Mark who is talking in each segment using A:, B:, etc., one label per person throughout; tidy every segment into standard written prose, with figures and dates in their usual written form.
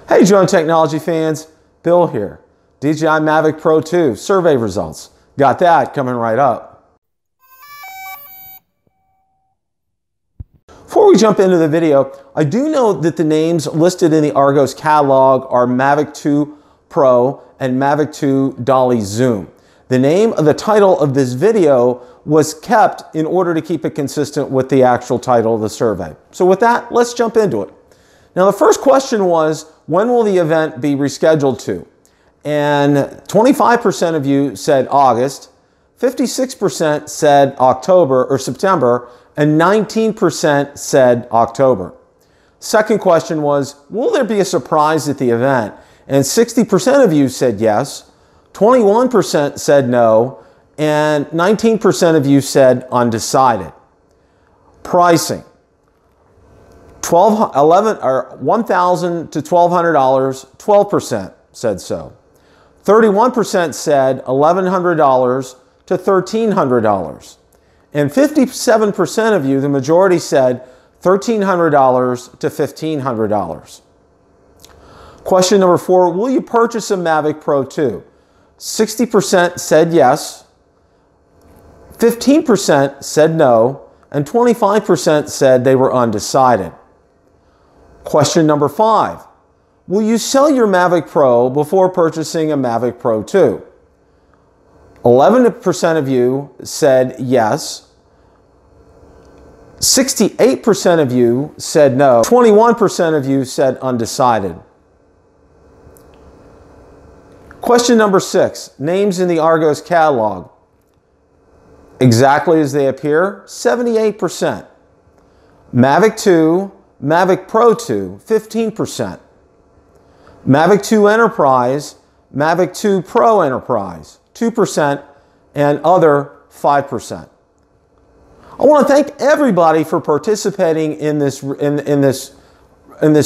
A: Hey drone technology fans, Bill here. DJI Mavic Pro 2 survey results. Got that coming right up. Before we jump into the video, I do know that the names listed in the Argos catalog are Mavic 2 Pro and Mavic 2 Dolly Zoom. The name of the title of this video was kept in order to keep it consistent with the actual title of the survey. So with that, let's jump into it. Now the first question was, when will the event be rescheduled to? And 25% of you said August, 56% said October or September, and 19% said October. Second question was, will there be a surprise at the event? And 60% of you said yes, 21% said no, and 19% of you said undecided. Pricing. $1,000 to $1,200, 12% said so. 31% said $1,100 to $1,300. And 57% of you, the majority, said $1,300 to $1,500. Question number 4, will you purchase a Mavic Pro 2? 60% said yes, 15% said no, and 25% said they were undecided. Question number 5, will you sell your Mavic Pro before purchasing a Mavic Pro 2? 11% of you said yes, 68% of you said no, 21% of you said undecided. Question number 6, names in the Argos catalog. Exactly as they appear, 78%. Mavic 2, Mavic Pro 2, 15%. Mavic 2 Enterprise, Mavic 2 Pro Enterprise, 2%, and other, 5%. I want to thank everybody for participating in this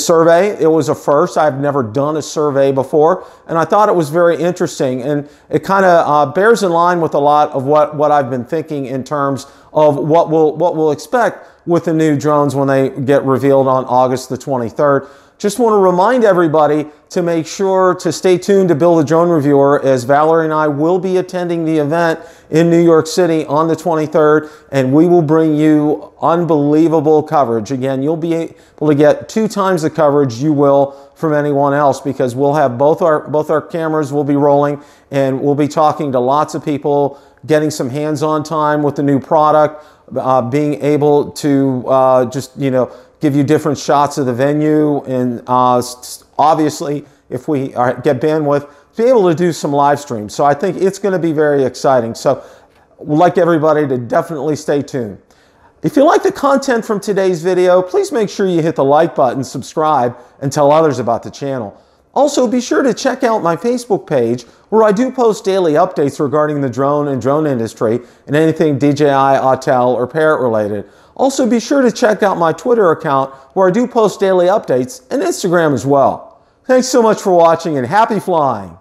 A: survey. It was a first. I've never done a survey before, and I thought it was very interesting, and it kind of bears in line with a lot of what I've been thinking in terms of what we'll expect with the new drones when they get revealed on August the 23rd. Just want to remind everybody to make sure to stay tuned to Bill the Drone Reviewer, as Valerie and I will be attending the event in New York City on the 23rd, and we will bring you unbelievable coverage. Again, you'll be able to get 2 times the coverage you will from anyone else, because we'll have both our cameras will be rolling, and we'll be talking to lots of people, getting some hands-on time with the new product, being able to just, give you different shots of the venue, and obviously, if we get bandwidth, be able to do some live streams. So I think it's going to be very exciting. So we'd like everybody to definitely stay tuned. If you like the content from today's video, please make sure you hit the like button, subscribe, and tell others about the channel. Also, be sure to check out my Facebook page, where I do post daily updates regarding the drone and drone industry and anything DJI, Autel, or Parrot related. Also, be sure to check out my Twitter account, where I do post daily updates, and Instagram as well. Thanks so much for watching, and happy flying!